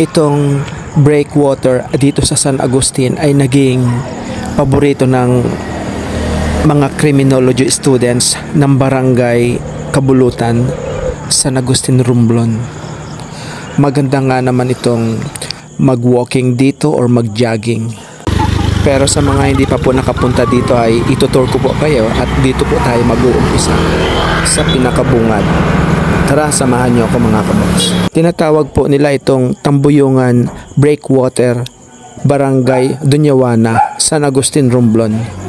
Itong breakwater dito sa San Agustin ay naging paborito ng mga criminology students ng barangay Kabulutan, San Agustin, Romblon. Maganda nga naman itong mag-walking dito or mag-jogging. Pero sa mga hindi pa po nakapunta dito ay itutur ko po kayo at dito po tayo mag-uumpisa sa pinakabungad. Tara, samahan nyo ako mga kaboks. Tinatawag po nila itong Tambuyungan Breakwater, Barangay Dunyawana, San Agustin, Romblon.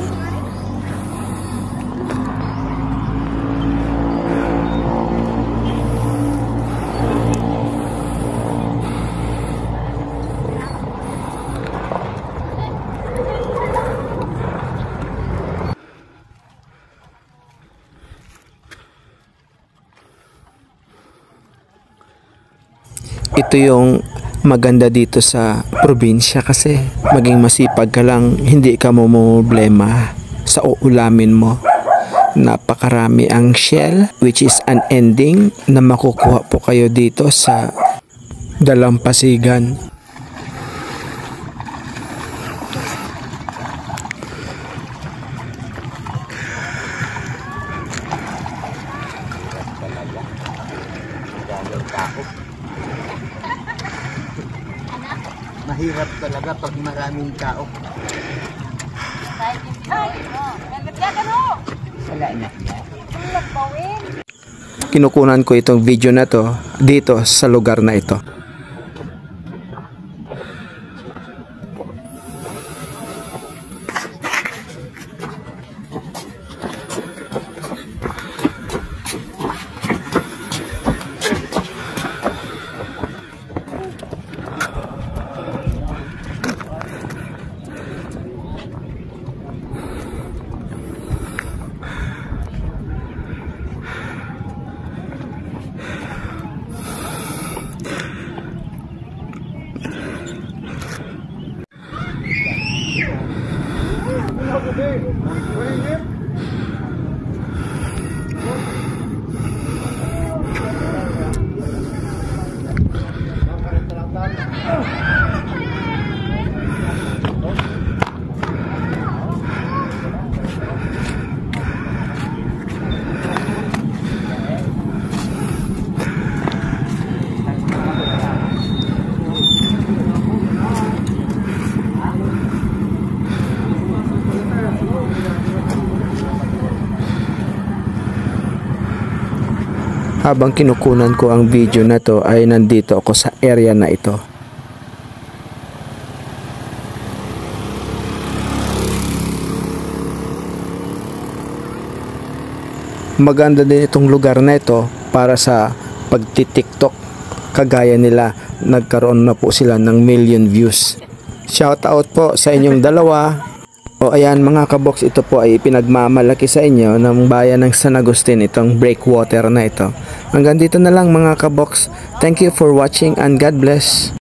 Ito yung maganda dito sa probinsya kasi maging masipag ka lang, hindi ka problema sa uulamin mo. Napakarami ang shell which is unending na makukuha po kayo dito sa Dalampasigan. Mahirap talaga pag maraming tao. Kinukunan ko itong video na to dito sa lugar na ito. Habang kinukunan ko ang video na to ay nandito ako sa area na ito. Maganda din itong lugar na ito para sa pagti-TikTok. Kagaya nila, nagkaroon na po sila ng million views. Shout out po sa inyong dalawa. O ayan mga kaboks, ito po ay pinagmamalaki sa inyo ng bayan ng San Agustin, itong breakwater na ito. Hanggang dito na lang mga kaboks. Thank you for watching and God bless.